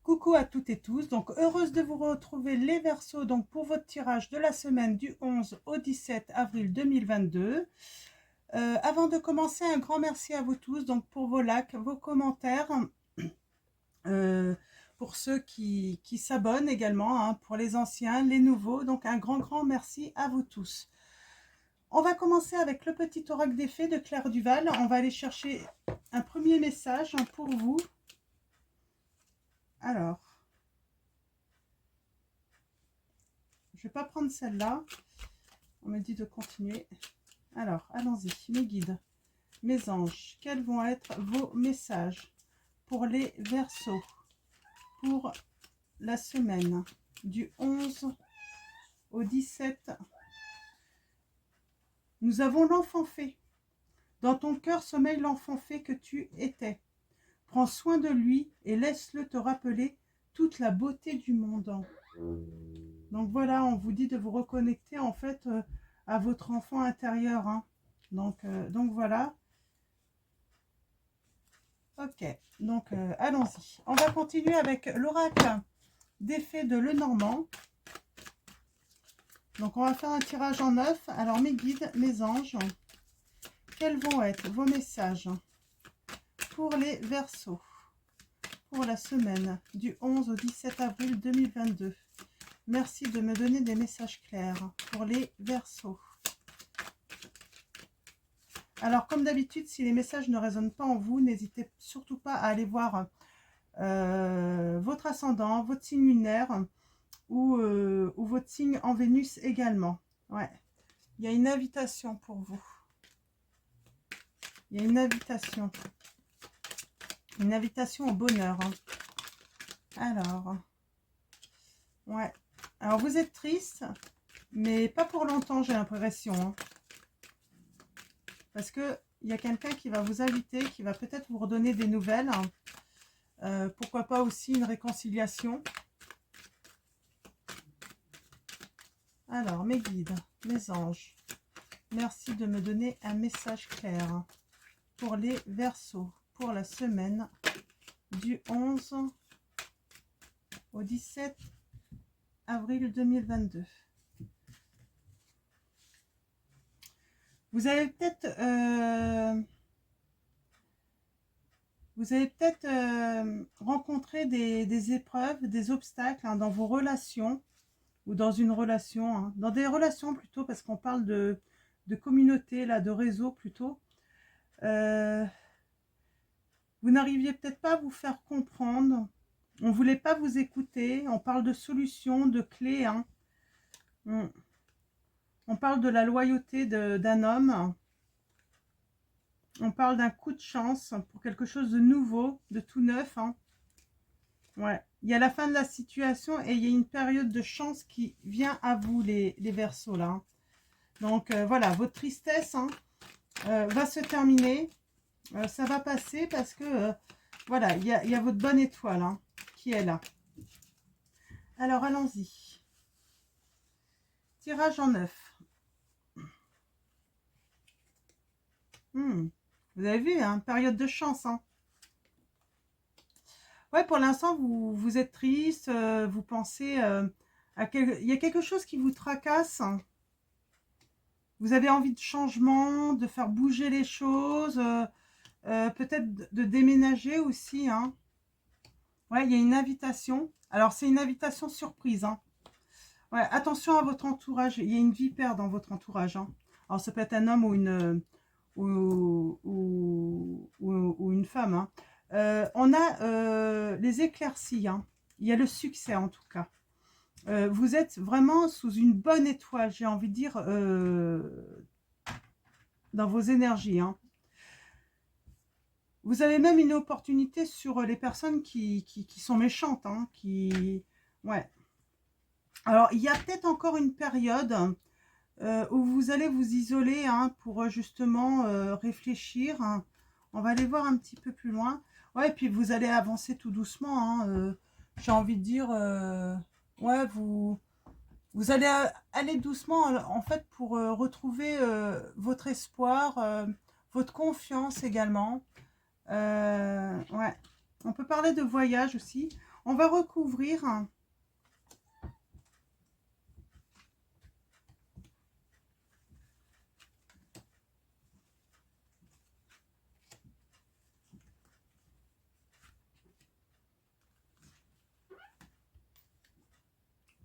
Coucou à toutes et tous, donc heureuse de vous retrouver les Verseaux donc pour votre tirage de la semaine du 11 au 17 avril 2022. Avant de commencer, un grand merci à vous tous donc pour vos likes, vos commentaires, pour ceux qui s'abonnent également, hein, pour les anciens, les nouveaux, donc un grand merci à vous tous. On va commencer avec le petit oracle des fées de Claire Duval. On va aller chercher un premier message pour vous. Alors, je ne vais pas prendre celle-là. On me dit de continuer. Alors, allons-y. Mes guides, mes anges, quels vont être vos messages pour les Verseaux pour la semaine du 11 au 17? Nous avons l'enfant fée. Dans ton cœur sommeille l'enfant fée que tu étais. Prends soin de lui et laisse-le te rappeler toute la beauté du monde. Donc voilà, on vous dit de vous reconnecter en fait à votre enfant intérieur. Hein. Donc voilà. Ok, donc allons-y. On va continuer avec l'oracle des fées de Lenormand. Donc on va faire un tirage en 9. Alors mes guides, mes anges, quels vont être vos messages pour les Verseaux pour la semaine du 11 au 17 avril 2022? Merci de me donner des messages clairs pour les Verseaux. Alors, comme d'habitude, si les messages ne résonnent pas en vous, n'hésitez surtout pas à aller voir votre ascendant, votre signe lunaire ou votre signe en Vénus également. Ouais. Il y a une invitation pour vous. Il y a une invitation. Une invitation au bonheur. Hein. Alors, ouais. Alors, vous êtes triste, mais pas pour longtemps, j'ai l'impression. Hein. Parce qu'il y a quelqu'un qui va vous inviter, qui va peut-être vous redonner des nouvelles. Pourquoi pas aussi une réconciliation. Alors, mes guides, mes anges, merci de me donner un message clair pour les Verseaux pour la semaine du 11 au 17 avril 2022. Vous avez peut-être rencontré des épreuves, des obstacles hein, dans vos relations ou dans une relation, hein, dans des relations plutôt, parce qu'on parle de communauté, là, de réseau plutôt. Vous n'arriviez peut-être pas à vous faire comprendre, on ne voulait pas vous écouter, on parle de solutions, de clés. Hein. On parle de la loyauté d'un homme. On parle d'un coup de chance pour quelque chose de nouveau, de tout neuf. Hein. Ouais. Il y a la fin de la situation et il y a une période de chance qui vient à vous, les Verseaux, là. Hein. Donc, voilà, votre tristesse hein, va se terminer. Ça va passer parce que, voilà, il y a votre bonne étoile hein, qui est là. Alors, allons-y. Tirage en 9. Vous avez vu, hein, période de chance. Hein. Ouais, pour l'instant, vous êtes triste, vous pensez il y a quelque chose qui vous tracasse. Hein. Vous avez envie de changement, de faire bouger les choses, peut-être de déménager aussi. Hein. Ouais, il y a une invitation. Alors, c'est une invitation surprise. Hein. Ouais, attention à votre entourage. Il y a une vipère dans votre entourage. Hein. Alors, ça peut être un homme ou une femme. Hein. On a les éclaircies. Hein. Il y a le succès en tout cas. Vous êtes vraiment sous une bonne étoile, j'ai envie de dire, dans vos énergies. Hein. Vous avez même une opportunité sur les personnes qui sont méchantes. Hein, ouais. Alors, il y a peut-être encore une période où vous allez vous isoler hein, pour justement réfléchir. Hein. On va aller voir un petit peu plus loin. Ouais, et puis vous allez avancer tout doucement. Hein, j'ai envie de dire, ouais, vous allez aller doucement en fait pour retrouver votre espoir, votre confiance également. Ouais. On peut parler de voyage aussi. On va recouvrir.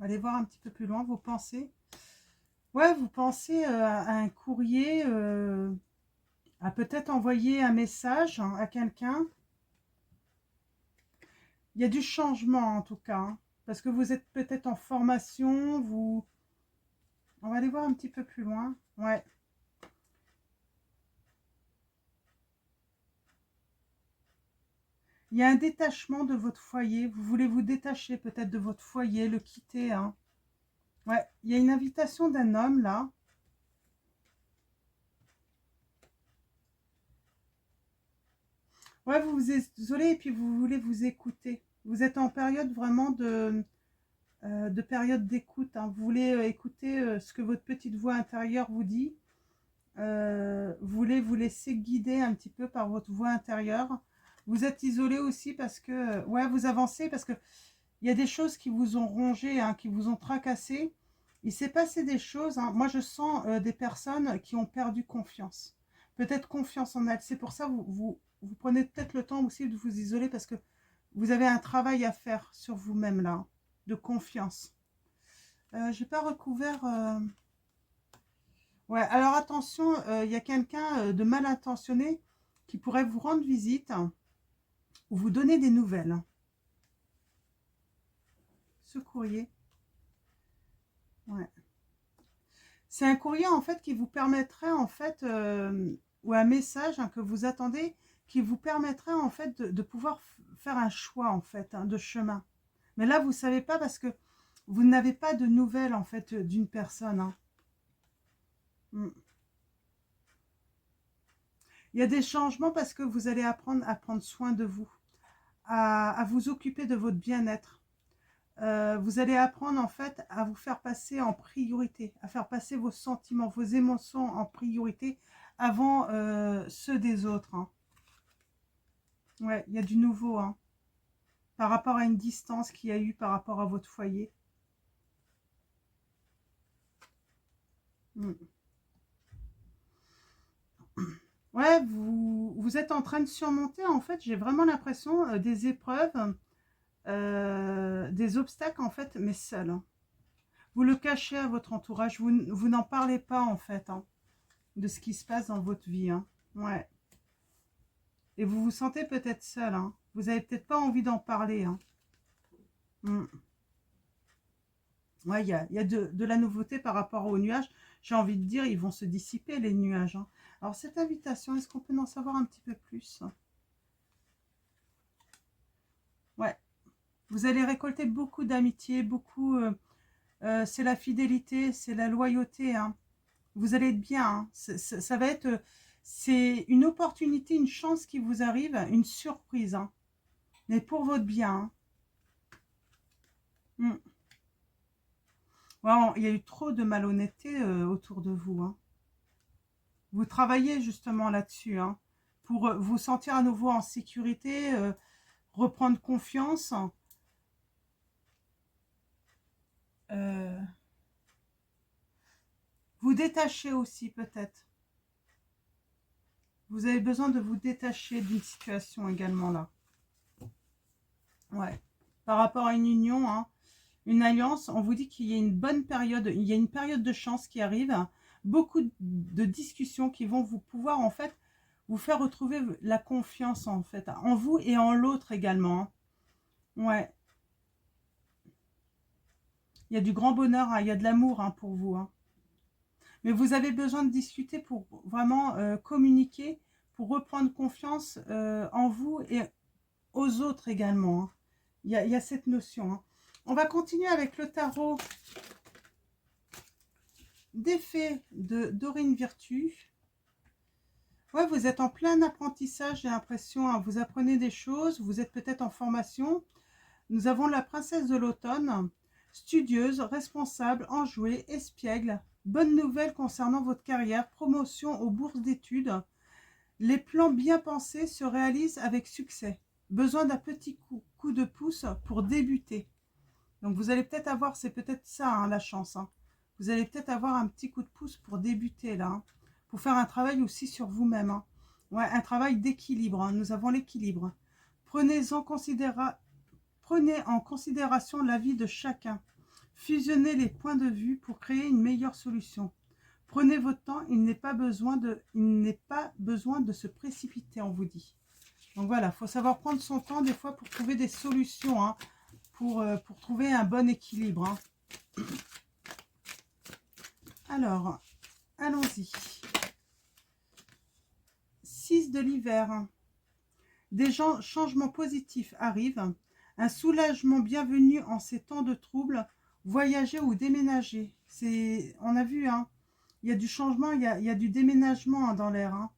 Allez voir un petit peu plus loin vos pensées. Ouais, vous pensez à un courrier, à peut-être envoyer un message à quelqu'un. Il y a du changement en tout cas, hein, parce que vous êtes peut-être en formation, vous... On va aller voir un petit peu plus loin. Ouais. Il y a un détachement de votre foyer. Vous voulez vous détacher peut-être de votre foyer, le quitter, hein. Ouais, il y a une invitation d'un homme là. Ouais, vous vous isolez et puis vous voulez vous écouter. Vous êtes en période vraiment de période d'écoute, hein. Vous voulez écouter ce que votre petite voix intérieure vous dit. Vous voulez vous laisser guider un petit peu par votre voix intérieure. Vous êtes isolé aussi parce que, ouais, vous avancez parce que il y a des choses qui vous ont rongé, hein, qui vous ont tracassé. Il s'est passé des choses, hein. Moi, je sens des personnes qui ont perdu confiance. Peut-être confiance en elles. C'est pour ça que vous prenez peut-être le temps aussi de vous isoler parce que vous avez un travail à faire sur vous-même là, hein, de confiance. Je n'ai pas recouvert... Ouais, alors attention, il y a quelqu'un de mal intentionné qui pourrait vous rendre visite, hein, ou vous donner des nouvelles. Ce courrier. Ouais. C'est un courrier en fait qui vous permettrait en fait, ou un message, hein, que vous attendez, qui vous permettrait en fait de pouvoir faire un choix en fait, hein, de chemin. Mais là, vous ne savez pas parce que vous n'avez pas de nouvelles en fait d'une personne, hein. Mm. Il y a des changements parce que vous allez apprendre à prendre soin de vous, à vous occuper de votre bien-être. Vous allez apprendre en fait à vous faire passer en priorité, à faire passer vos sentiments, vos émotions en priorité avant ceux des autres, hein. Ouais, il y a du nouveau, hein, par rapport à une distance qu'il y a eu par rapport à votre foyer. Mm. Ouais, vous êtes en train de surmonter, en fait, j'ai vraiment l'impression, des épreuves, des obstacles, en fait, mais seul, hein. Vous le cachez à votre entourage, vous n'en parlez pas, en fait, hein, de ce qui se passe dans votre vie, hein. Ouais. Et vous vous sentez peut-être seul, hein. Vous n'avez peut-être pas envie d'en parler, hein. Mm. Ouais, il y a de la nouveauté par rapport aux nuages. J'ai envie de dire, ils vont se dissiper, les nuages, hein. Alors, cette invitation, est-ce qu'on peut en savoir un petit peu plus? Ouais. Vous allez récolter beaucoup d'amitié, beaucoup... c'est la fidélité, c'est la loyauté, hein. Vous allez être bien, hein. Ça va être... c'est une opportunité, une chance qui vous arrive, une surprise, hein. Mais pour votre bien, hein. Mm. Ouais, il y a eu trop de malhonnêteté autour de vous, hein. Vous travaillez justement là-dessus, hein, pour vous sentir à nouveau en sécurité, reprendre confiance. Euh, vous détacher aussi peut-être. Vous avez besoin de vous détacher d'une situation également là. Ouais. Par rapport à une union, hein, une alliance, on vous dit qu'il y a une bonne période, il y a une période de chance qui arrive, beaucoup de discussions qui vont vous pouvoir en fait vous faire retrouver la confiance en fait, en vous et en l'autre également, hein. Ouais, il y a du grand bonheur, hein, il y a de l'amour, hein, pour vous, hein. Mais vous avez besoin de discuter pour vraiment communiquer, pour reprendre confiance en vous et aux autres également, hein. Il y a cette notion, hein. On va continuer avec le tarot des fées de Dorine Virtue. Ouais, vous êtes en plein apprentissage, j'ai l'impression, hein. Vous apprenez des choses, vous êtes peut-être en formation. Nous avons la princesse de l'automne, studieuse, responsable, enjouée, espiègle. Bonne nouvelle concernant votre carrière, promotion aux bourses d'études. Les plans bien pensés se réalisent avec succès. Besoin d'un petit coup de pouce pour débuter. Donc vous allez peut-être avoir, c'est peut-être ça hein, la chance. Hein. Vous allez peut-être avoir un petit coup de pouce pour débuter là. Hein, pour faire un travail aussi sur vous-même. Hein. Ouais, un travail d'équilibre. Hein. Nous avons l'équilibre. Prenez en considération l'avis de chacun. Fusionnez les points de vue pour créer une meilleure solution. Prenez votre temps, il n'est pas besoin de se précipiter, on vous dit. Donc voilà, il faut savoir prendre son temps des fois pour trouver des solutions, hein, pour trouver un bon équilibre. Hein. Alors, allons-y. 6 de l'hiver. Des changements positifs arrivent. Un soulagement bienvenu en ces temps de troubles. Voyager ou déménager. On a vu, hein, il y a du changement, il y a du déménagement hein, dans l'air. Hein.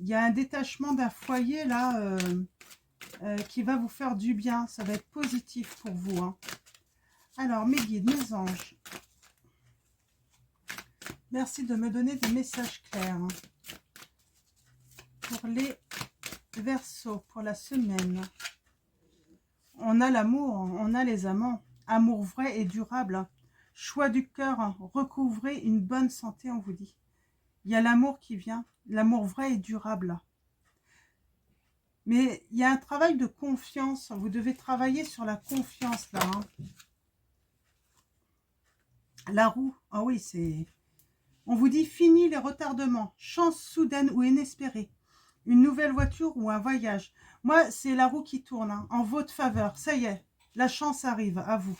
Il y a un détachement d'un foyer là qui va vous faire du bien. Ça va être positif pour vous. Hein. Alors, mes guides, mes anges, merci de me donner des messages clairs. Hein. Pour les Verseaux, pour la semaine. On a l'amour, on a les amants. Amour vrai et durable. Choix du cœur, recouvrez une bonne santé, on vous dit. Il y a l'amour qui vient, l'amour vrai et durable. Mais il y a un travail de confiance. Vous devez travailler sur la confiance, là. Hein. La roue, ah oui, c'est... On vous dit, fini les retardements. Chance soudaine ou inespérée. Une nouvelle voiture ou un voyage. Moi, c'est la roue qui tourne, hein, en votre faveur. Ça y est, la chance arrive à vous.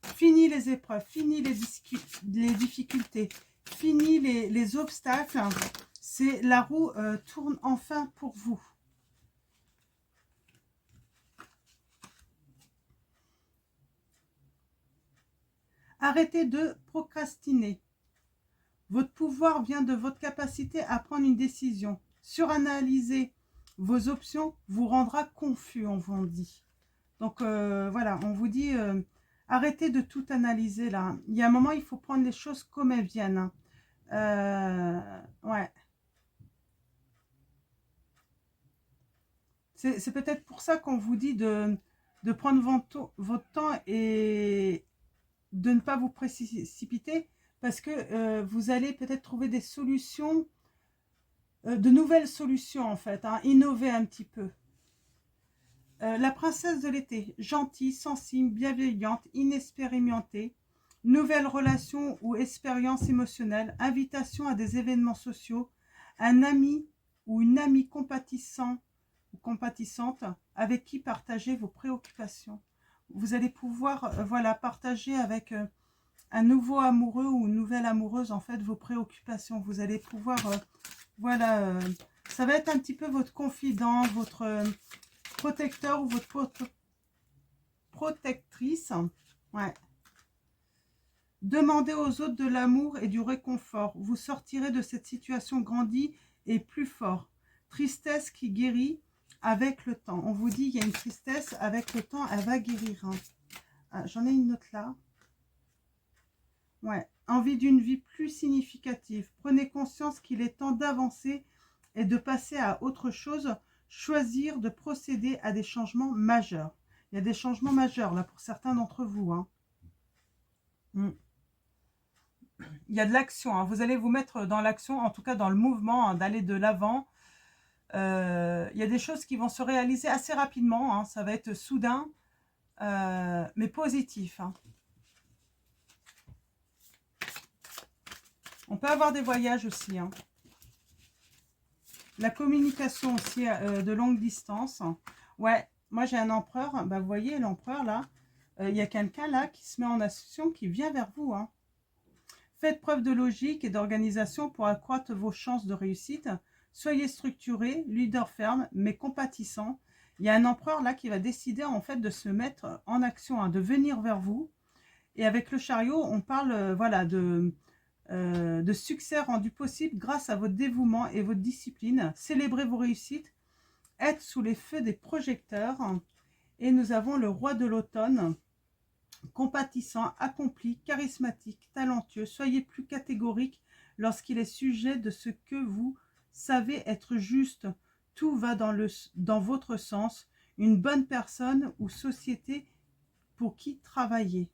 Fini les épreuves, fini les difficultés, fini les obstacles. C'est la roue tourne enfin pour vous. Arrêtez de procrastiner. Votre pouvoir vient de votre capacité à prendre une décision. Suranalyser vos options vous rendra confus, on vous dit. Donc voilà, on vous dit, arrêtez de tout analyser là. Il y a un moment, il faut prendre les choses comme elles viennent. Ouais. C'est peut-être pour ça qu'on vous dit de prendre votre temps et de ne pas vous précipiter, parce que vous allez peut-être trouver des solutions, de nouvelles solutions en fait, hein, innover un petit peu. La princesse de l'été, gentille, sensible, bienveillante, inexpérimentée, nouvelle relation ou expérience émotionnelle, invitation à des événements sociaux, un ami ou une amie compatissant ou compatissante avec qui partager vos préoccupations. Vous allez pouvoir voilà, partager avec un nouveau amoureux ou une nouvelle amoureuse en fait vos préoccupations. Vous allez pouvoir, voilà, ça va être un petit peu votre confident, votre protecteur ou votre protectrice. Ouais. Demandez aux autres de l'amour et du réconfort. Vous sortirez de cette situation grandie et plus fort. Tristesse qui guérit avec le temps. On vous dit, il y a une tristesse, avec le temps, elle va guérir. Hein. Ah, j'en ai une autre là. Ouais. Envie d'une vie plus significative. Prenez conscience qu'il est temps d'avancer et de passer à autre chose. Choisir de procéder à des changements majeurs. Il y a des changements majeurs là pour certains d'entre vous. Hein. Il y a de l'action. Hein. Vous allez vous mettre dans l'action, en tout cas dans le mouvement, hein, d'aller de l'avant. Il y a des choses qui vont se réaliser assez rapidement. Hein. Ça va être soudain, mais positif. Hein. On peut avoir des voyages aussi. Hein. La communication aussi de longue distance. Ouais, moi j'ai un empereur. Bah, vous voyez l'empereur là. Il y a quelqu'un là qui se met en action, qui vient vers vous. Hein. Faites preuve de logique et d'organisation pour accroître vos chances de réussite. Soyez structuré, leader ferme, mais compatissant. Il y a un empereur là qui va décider en fait de se mettre en action, hein, de venir vers vous. Et avec le chariot, on parle voilà, de succès rendu possible grâce à votre dévouement et votre discipline. Célébrez vos réussites, être sous les feux des projecteurs. Et nous avons le roi de l'automne, compatissant, accompli, charismatique, talentueux. Soyez plus catégorique lorsqu'il est sujet de ce que vous savez être juste. tout va dans votre sens, une bonne personne ou société pour qui travailler.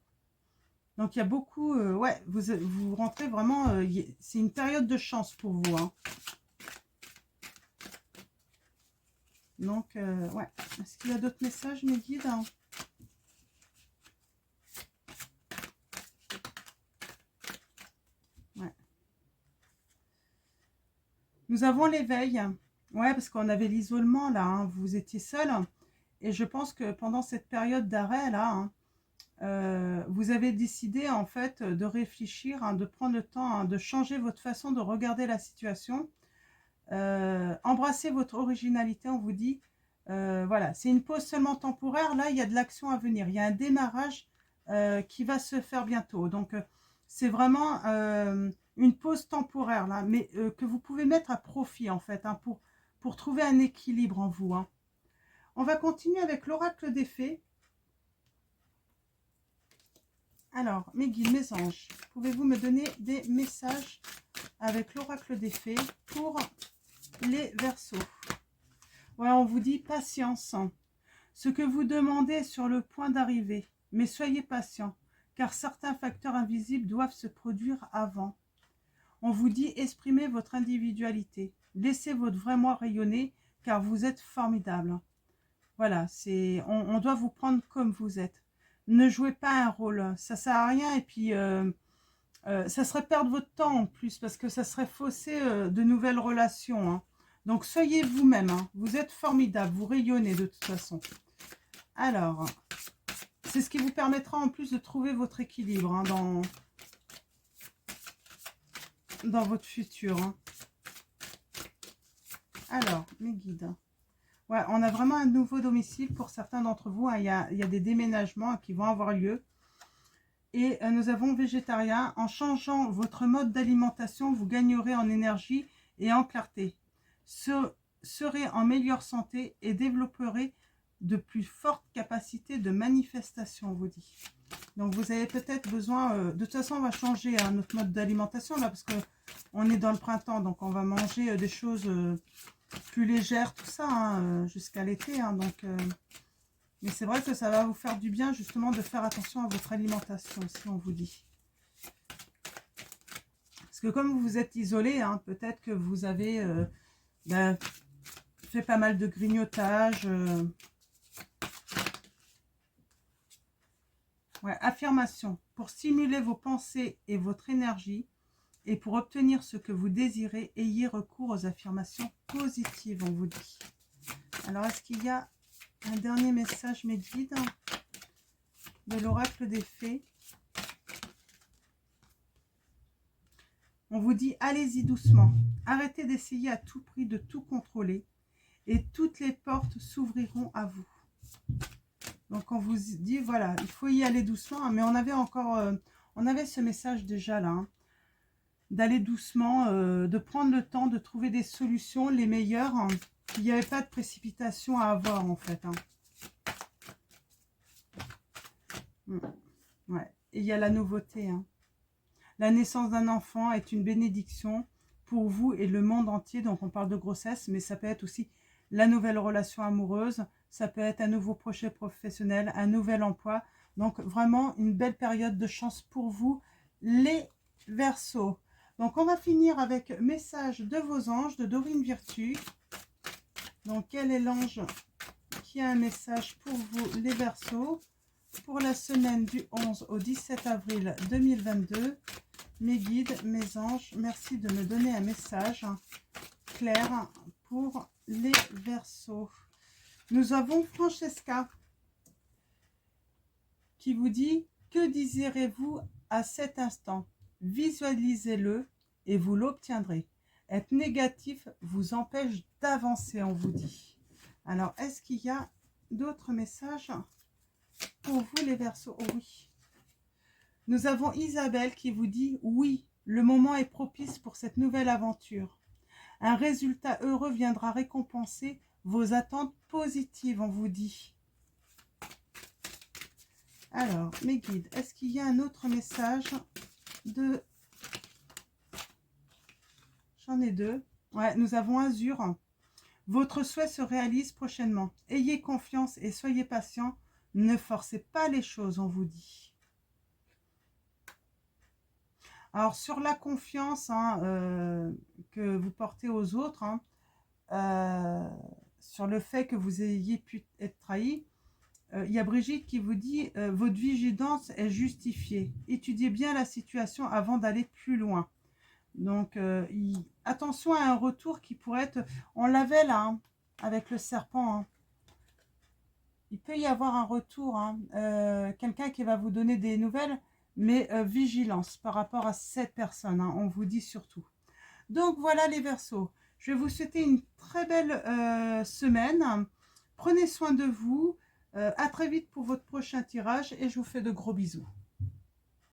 Donc il y a beaucoup, ouais, vous rentrez vraiment, c'est une période de chance pour vous. Hein. Donc, ouais, est-ce qu'il y a d'autres messages, mes guides? Ouais. Nous avons l'éveil. Ouais, parce qu'on avait l'isolement là, hein. Vous étiez seul. Et je pense que pendant cette période d'arrêt là, hein, vous avez décidé en fait de réfléchir, hein, de prendre le temps, hein, de changer votre façon de regarder la situation. Embrassez votre originalité, on vous dit. Voilà, c'est une pause seulement temporaire. Là, il y a de l'action à venir. Il y a un démarrage qui va se faire bientôt. Donc, c'est vraiment une pause temporaire, là, mais que vous pouvez mettre à profit, en fait, hein, pour trouver un équilibre en vous. Hein. On va continuer avec l'oracle des fées. Alors, mes guides, mes anges, pouvez-vous me donner des messages avec l'oracle des fées pour les Verseaux? Ouais, on vous dit patience. Ce que vous demandez est sur le point d'arriver, mais soyez patient, car certains facteurs invisibles doivent se produire avant. On vous dit exprimez votre individualité, laissez votre vrai moi rayonner, car vous êtes formidable. Voilà, on doit vous prendre comme vous êtes. Ne jouez pas un rôle, ça sert à rien, et puis ça serait perdre votre temps en plus, parce que ça serait fausser de nouvelles relations. Hein. Donc soyez vous-même, hein. Vous êtes formidable, vous rayonnez de toute façon. Alors, c'est ce qui vous permettra en plus de trouver votre équilibre hein, dans votre futur. Hein. Alors, mes guides. Ouais, on a vraiment un nouveau domicile pour certains d'entre vous. Hein. Il y a des déménagements qui vont avoir lieu. Et nous avons végétarien. En changeant votre mode d'alimentation, vous gagnerez en énergie et en clarté. Serez en meilleure santé et développerez de plus fortes capacités de manifestation, on vous dit. Donc vous avez peut-être besoin, de toute façon on va changer hein, notre mode d'alimentation là, parce que on est dans le printemps, donc on va manger des choses plus légères, tout ça, hein, jusqu'à l'été. Hein, mais c'est vrai que ça va vous faire du bien justement de faire attention à votre alimentation, si on vous dit. Parce que comme vous êtes isolé, hein, peut-être que vous avez fait pas mal de grignotage. Ouais, affirmation. Pour stimuler vos pensées et votre énergie, et pour obtenir ce que vous désirez, ayez recours aux affirmations positives, on vous dit. Alors, est-ce qu'il y a un dernier message, mes guides, de l'oracle des fées? On vous dit, allez-y doucement. Arrêtez d'essayer à tout prix de tout contrôler, et toutes les portes s'ouvriront à vous. Donc on vous dit, voilà, il faut y aller doucement, hein, mais on avait encore, on avait ce message déjà là, hein, d'aller doucement, de prendre le temps, de trouver des solutions les meilleures. Hein. Il n'y avait pas de précipitation à avoir en fait. Hein. Ouais. Et il y a la nouveauté. Hein. La naissance d'un enfant est une bénédiction pour vous et le monde entier. Donc on parle de grossesse, mais ça peut être aussi la nouvelle relation amoureuse. Ça peut être un nouveau projet professionnel, un nouvel emploi. Donc vraiment une belle période de chance pour vous, les Verseaux. Donc on va finir avec message de vos anges de Dorine Virtue. Donc quel est l'ange qui a un message pour vous, les Verseaux, pour la semaine du 11 au 17 avril 2022? Mes guides, mes anges, merci de me donner un message clair pour les Verseaux. Nous avons Francesca qui vous dit: que désirez-vous à cet instant? Visualisez-le et vous l'obtiendrez. Être négatif vous empêche d'avancer, on vous dit. Alors, est-ce qu'il y a d'autres messages pour vous, les Verseaux? Oh oui. Nous avons Isabelle qui vous dit: oui, le moment est propice pour cette nouvelle aventure. Un résultat heureux viendra récompenser vos attentes positives, on vous dit. Alors, mes guides, est-ce qu'il y a un autre message de... J'en ai deux. Ouais, nous avons Azur. Votre souhait se réalise prochainement. Ayez confiance et soyez patient. Ne forcez pas les choses, on vous dit. Alors, sur la confiance hein, que vous portez aux autres, hein, sur le fait que vous ayez pu être trahi, il y a Brigitte qui vous dit votre vigilance est justifiée. Étudiez bien la situation avant d'aller plus loin. Donc, attention à un retour qui pourrait être... On l'avait là, hein, avec le serpent. Hein. Il peut y avoir un retour, hein, quelqu'un qui va vous donner des nouvelles, mais vigilance par rapport à cette personne, hein, on vous dit surtout. Donc voilà les Verseaux, je vais vous souhaiter une très belle semaine, prenez soin de vous, à très vite pour votre prochain tirage et je vous fais de gros bisous.